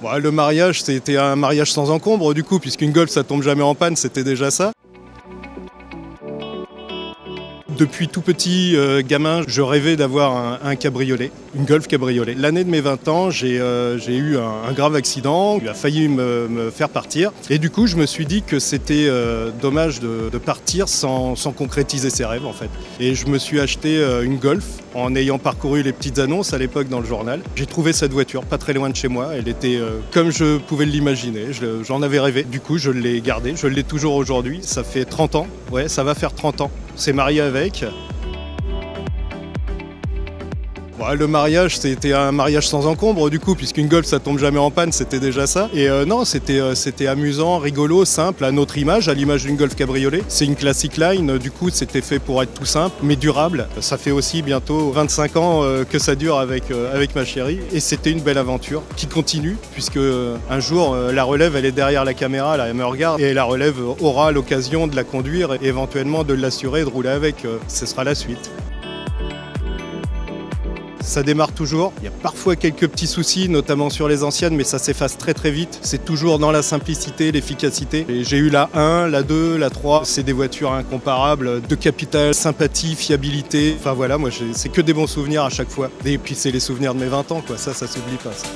Ouais, le mariage, c'était un mariage sans encombre du coup, puisqu'une Golf ça tombe jamais en panne, c'était déjà ça. Depuis tout petit gamin, je rêvais d'avoir un cabriolet, une Golf cabriolet. L'année de mes 20 ans, j'ai eu un grave accident, il a failli me faire partir. Et du coup, je me suis dit que c'était dommage de partir sans concrétiser ses rêves en fait. Et je me suis acheté une Golf en ayant parcouru les petites annonces à l'époque dans le journal. J'ai trouvé cette voiture pas très loin de chez moi, elle était comme je pouvais l'imaginer, j'en avais rêvé. Du coup, je l'ai gardée, je l'ai toujours aujourd'hui, ça fait 30 ans, ouais, ça va faire 30 ans. C'est marié avec. Ouais, le mariage, c'était un mariage sans encombre du coup, puisqu'une Golf ça tombe jamais en panne, c'était déjà ça. Et non, c'était amusant, rigolo, simple, à notre image, à l'image d'une Golf cabriolet. C'est une classic line, du coup c'était fait pour être tout simple, mais durable. Ça fait aussi bientôt 25 ans que ça dure avec ma chérie. Et c'était une belle aventure qui continue, puisque un jour la relève elle est derrière la caméra, là, elle me regarde, et la relève aura l'occasion de la conduire et éventuellement de l'assurer, de rouler avec. Ce sera la suite. Ça démarre toujours, il y a parfois quelques petits soucis, notamment sur les anciennes, mais ça s'efface très très vite. C'est toujours dans la simplicité, l'efficacité. J'ai eu la 1, la 2, la 3, c'est des voitures incomparables, de capital, sympathie, fiabilité. Enfin voilà, moi c'est que des bons souvenirs à chaque fois. Et puis c'est les souvenirs de mes 20 ans, quoi. Ça s'oublie pas. Ça.